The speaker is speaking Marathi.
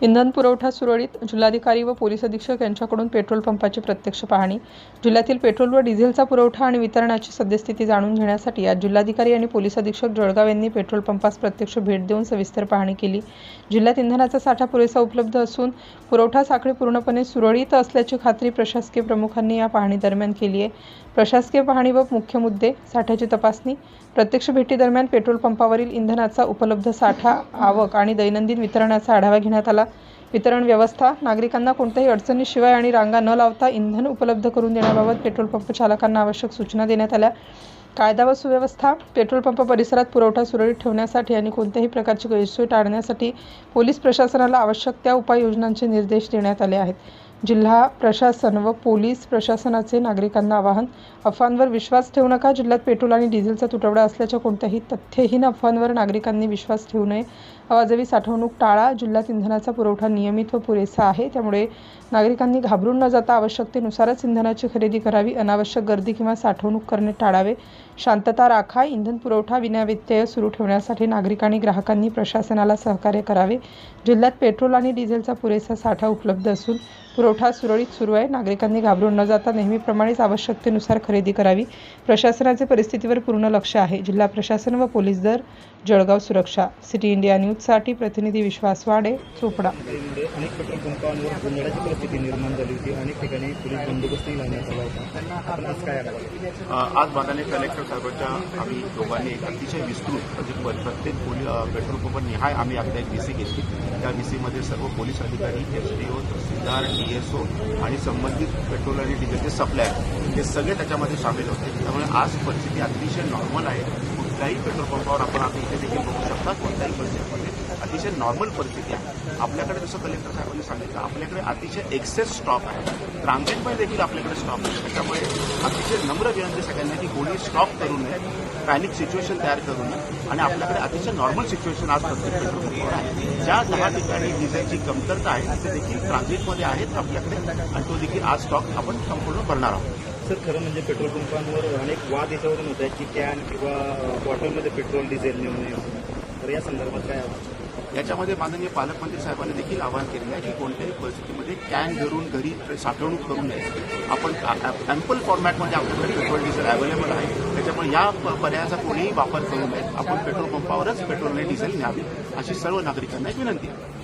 इंधन पुरवठा सुरळीत, जिल्हाधिकारी व पोलीस अधीक्षक यांच्याकडून पेट्रोल पंपाची प्रत्यक्ष पाहणी. जिल्ह्यातील पेट्रोल व डिझेलचा पुरवठा आणि वितरणाची सद्यस्थिती जाणून घेण्यासाठी आज जिल्हाधिकारी आणि पोलीस अधीक्षक जळगाव यांनी पेट्रोल पंपास प्रत्यक्ष भेट देऊन सविस्तर पाहणी केली. जिल्ह्यात इंधनाचा साठा पुरेसा उपलब्ध असून पुरवठा साखळी पूर्णपणे सुरळीत असल्याची खात्री प्रशासकीय प्रमुखांनी या पाहणी दरम्यान केली आहे. प्रशासकीय पाहणी व मुख्य मुद्दे: साठ्याची तपासणी. प्रत्यक्ष भेटीदरम्यान पेट्रोल पंपावरील इंधनाचा उपलब्ध साठा, आवक आणि दैनंदिन वितरणाचा आढावा घेण्यात आला. वितरण व्यवस्था: नागरिकांना कोणत्याही अडचणीशिवाय आणि रांगा न लावता इंधन उपलब्ध करून देण्याबाबत पेट्रोल पंप चालकांना आवश्यक सूचना देण्यात आल्या. कायदा व सुव्यवस्था: पेट्रोल पंप परिसरात पुरवठा सुरळीत ठेवण्यासाठी आणि कोणत्याही प्रकारची गैरसोय टाळण्यासाठी पोलीस प्रशासनाला आवश्यक त्या उपाययोजनांचे निर्देश देण्यात आले आहेत. जिल्हा प्रशासन व पोलीस प्रशासनाचे नागरिकांना आवाहन: अफवांवर विश्वास ठेवू नका. जिल्ह्यात पेट्रोल आणि डिझेलचा तुटवडा असल्याच्या कोणत्याही तथ्यहीन अफवांवर नागरिकांनी विश्वास ठेवू नये. अवाजवी साठवणूक टाळा. जिल्ह्यात इंधनाचा पुरवठा नियमित व पुरेसा आहे, त्यामुळे नागरिकांनी घाबरून न जाता आवश्यकतेनुसारच इंधनाची खरेदी करावी. अनावश्यक गर्दी किंवा साठवणूक करणे टाळावे. शांतता राखा. इंधन पुरवठा विनाव्यत्यय सुरू ठेवण्यासाठी नागरिक आणि ग्राहकांनी प्रशासनाला सहकार्य करावे. जिल्ह्यात पेट्रोल आणि डिझेलचा पुरेसा साठा उपलब्ध असून पुरवठा सुरळीत सुरू आहे. नागरिकांनी घाबरून न जाता नेहमीप्रमाणेच आवश्यकतेनुसार खरेदी करावी. प्रशासनाचे परिस्थितीवर पूर्ण लक्ष आहे. जिल्हा प्रशासन व पोलीस दल, जळगाव सुरक्षा. सिटी इंडिया न्यूजसाठी प्रतिनिधी विश्वास वाडे, चोपडा. अनेक पेट्रोल पंपांवर गोंधळाची परिस्थिती निर्माण झाली होती. अनेक ठिकाणी पोलीस बंदोबस्तही लावण्यात आला होता. आपण आज काय आढावा? आज माननीय कलेक्टर साहेबांच्या आम्ही दोघांनी एक अतिशय विस्तृत म्हणजे प्रत्येक पेट्रोल पंप निहाय आम्ही आपल्या एक व्हीसी घेतली. त्या व्हीसीमध्ये सर्व पोलीस अधिकारी, एसडीओ, तहसीलदार, डीएसओ आणि संबंधित पेट्रोल आणि डिझेलचे सप्लायर हे सगळे त्याच्यामध्ये सामील होते. त्यामुळे आज परिस्थिती अतिशय नॉर्मल आहे. कुठल्याही पेट्रोल पंपावर आपण आता इथे देखील बघू शकता, कोणत्याही परिस्थितीमध्ये अतिशय नॉर्मल परिस्थिती आहे. आपल्याकडे जसं कलेक्टर साहेबांनी सांगितलं, आपल्याकडे अतिशय एक्सेस स्टॉक आहे. ट्रान्झिटमध्ये देखील आपल्याकडे स्टॉक आहे. त्याच्यामुळे अतिशय नम्र विनंती सगळ्यांना की कोणी स्टॉक करू नये, पॅनिक सिच्युएशन तयार करू नये आणि आपल्याकडे अतिशय नॉर्मल सिच्युएशन आज प्रत्येक पेट्रोल पंपावर आहे. ज्या 10 ठिकाणी डिझेलची कमतरता आहे तिथे देखील ट्रान्झिटमध्ये आहेत आपल्याकडे आणि तो देखील आज स्टॉक आपण संपूर्ण भरणार आहोत. सर, खरं म्हणजे पेट्रोल पंपांवर अनेक वाद याच्यावरून होत आहेत की कॅन किंवा बॉटलमध्ये पेट्रोल डिझेल नेऊ नये. तर या संदर्भात काय आव्हान? याच्यामध्ये माननीय पालकमंत्री साहेबांनी देखील आवाहन केलेलं आहे की कोणत्याही परिस्थितीमध्ये कॅन भरून घरी साठवणूक करू नये. आपण ॲम्पल फॉर्मॅटमध्ये आपल्याकडे पेट्रोल डिझेल अवेलेबल आहे. त्याच्यामुळे या पर्यायाचा कोणीही वापर करू नये. आपण पेट्रोल पंपावरच पेट्रोल आणि डिझेल न्यावी अशी सर्व नागरिकांना एक विनंती आहे.